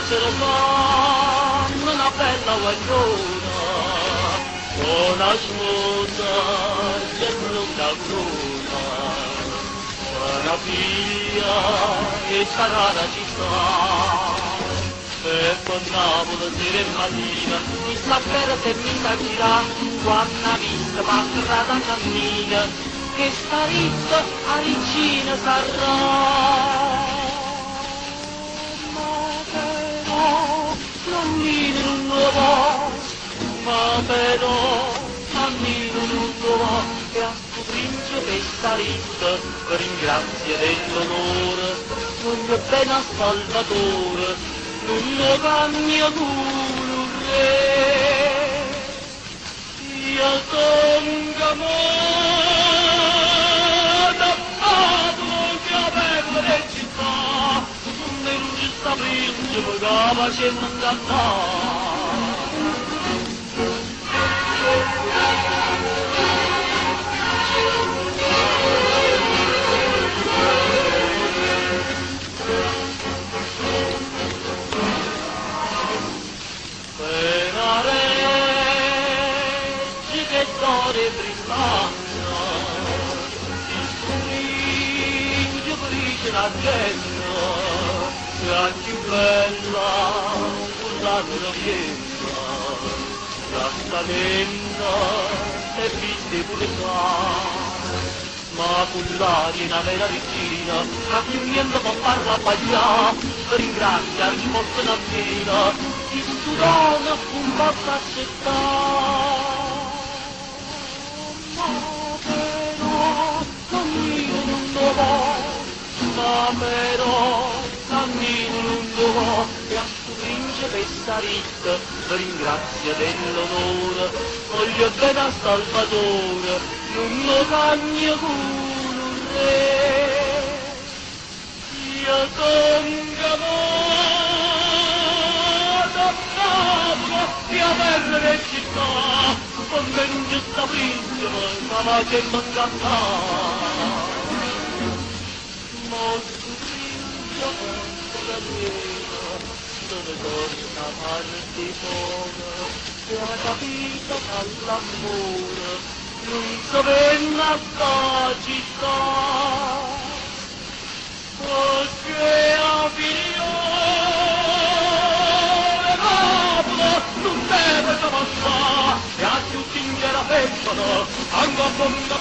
ce lo fanno una bella guagliona, una sposa dietro una cruna, una figlia che sarà la città. E con Napoli sera e mattina, mi sta bene se mi sa girare, quando ha visto passare da cammina, che sta ritta a Regina sarà. Cammino non lo va, ma però cammino non lo va, e a sto principe sta ritta, ringrazia dell'onore, voglio bene a Salvatore, non lo cambia un re, io son gamata, Pablo che aveva le città, non ci sta principe che faceva incantare. Storie brillano, il pomeriggio felice d'argento, la più bella, scusate piena, la stalenta e viste pure qua. Ma con l'aria una vera regina, ma più niente può farla sbagliare, ringrazia, risposta da piena, il sudone un po' s'accettare. Ma però cammino lungo va, e a sto principe sta ritta, ringrazia dell'onore, voglio bene a Salvatore, non lo cagno con un re. Io son chiamata a Napoli di avere le città, con me non c'è sta principe, ma la gente incantata. Dove torna parte poco, e ha capito dall'amore, non sapeva sta città, perché a figliole Napoli non deve passare, e a tutti in che la fecciano, anche a fondo